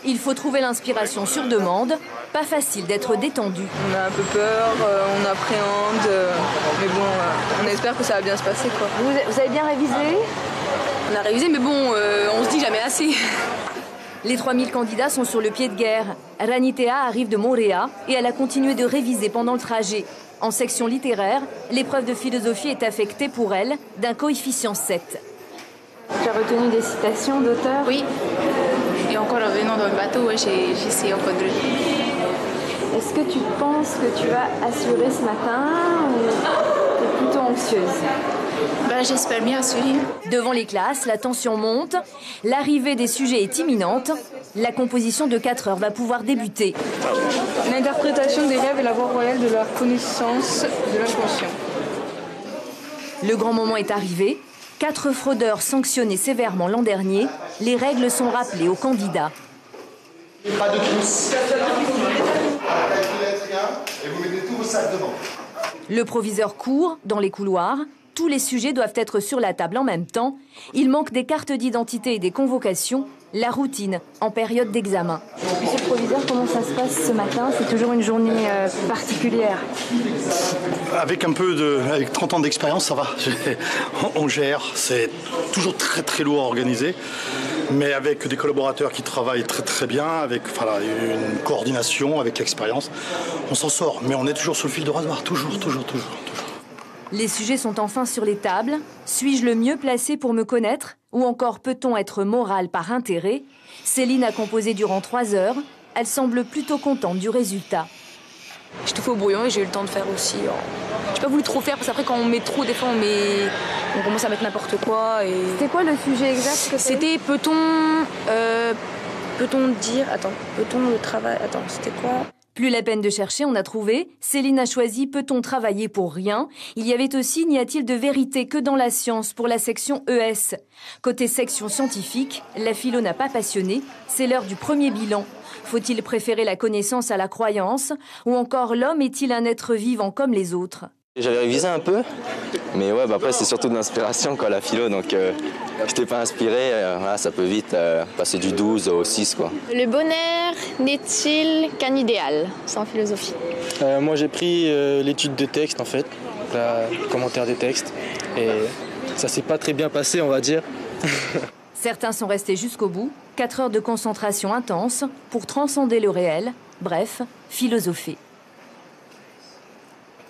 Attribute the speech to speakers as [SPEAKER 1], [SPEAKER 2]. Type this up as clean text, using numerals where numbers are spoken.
[SPEAKER 1] Il faut trouver l'inspiration sur demande, pas facile d'être détendu.
[SPEAKER 2] On a un peu peur, on appréhende, mais bon, on espère que ça va bien se passer, quoi.
[SPEAKER 1] Vous avez bien révisé?
[SPEAKER 2] On a révisé, mais bon, on se dit jamais assez.
[SPEAKER 1] Les 3000 candidats sont sur le pied de guerre. Ranitea arrive de Montréal et elle a continué de réviser pendant le trajet. En section littéraire, l'épreuve de philosophie est affectée pour elle d'un coefficient 7.
[SPEAKER 3] Tu as retenu des citations d'auteurs?
[SPEAKER 4] Oui. Et encore en venant dans le bateau, ouais, j'ai essayé encore de...
[SPEAKER 3] Est-ce que tu penses que tu vas assurer ce matin ou tu es plutôt anxieuse?
[SPEAKER 4] Ben, j'espère bien assurer.
[SPEAKER 1] Devant les classes, la tension monte, l'arrivée des sujets est imminente, la composition de 4 heures va pouvoir débuter.
[SPEAKER 2] L'interprétation des rêves est la voie royale de la connaissance de l'inconscient.
[SPEAKER 1] Le grand moment est arrivé. 4 fraudeurs sanctionnés sévèrement l'an dernier, les règles sont rappelées aux candidats.
[SPEAKER 5] Pas de trousse. Et vous mettez tous vos sacs devant.
[SPEAKER 1] Le proviseur court dans les couloirs. Tous les sujets doivent être sur la table en même temps. Il manque des cartes d'identité et des convocations. La routine en période d'examen.
[SPEAKER 3] Monsieur le proviseur, comment ça se passe ce matin? C'est toujours une journée particulière.
[SPEAKER 6] Avec avec 30 ans d'expérience, ça va. On gère. C'est toujours très très lourd à organiser, mais avec des collaborateurs qui travaillent très très bien, avec une coordination, avec l'expérience, on s'en sort. Mais on est toujours sous le fil de rasoir, toujours.
[SPEAKER 1] Les sujets sont enfin sur les tables. Suis-je le mieux placé pour me connaître? Ou encore peut-on être moral par intérêt? Céline a composé durant 3 heures. Elle semble plutôt contente du résultat.
[SPEAKER 2] J'ai tout fait au brouillon et j'ai eu le temps de faire aussi. J'ai pas voulu trop faire parce qu'après quand on met trop, des fois on commence à mettre n'importe quoi. Et...
[SPEAKER 3] C'était quoi le sujet exact que
[SPEAKER 2] c'était peut-on dire... Attends, peut-on le travail... Attends, c'était quoi?
[SPEAKER 1] Plus la peine de chercher, on a trouvé. Céline a choisi « Peut-on travailler pour rien ?» Il y avait aussi « N'y a-t-il de vérité que dans la science ?» pour la section ES. Côté section scientifique, la philo n'a pas passionné. C'est l'heure du premier bilan. Faut-il préférer la connaissance à la croyance? Ou encore l'homme est-il un être vivant comme les autres?
[SPEAKER 7] J'avais révisé un peu, mais ouais, après c'est surtout de l'inspiration, la philo, donc je n'étais pas inspiré, ça peut vite passer du 12 au 6, quoi.
[SPEAKER 8] Le bonheur n'est-il qu'un idéal? C'est en philosophie.
[SPEAKER 9] Moi j'ai pris l'étude de texte en fait, le commentaire des textes, et ça s'est pas très bien passé, on va dire.
[SPEAKER 1] Certains sont restés jusqu'au bout, 4 heures de concentration intense pour transcender le réel, bref, philosopher.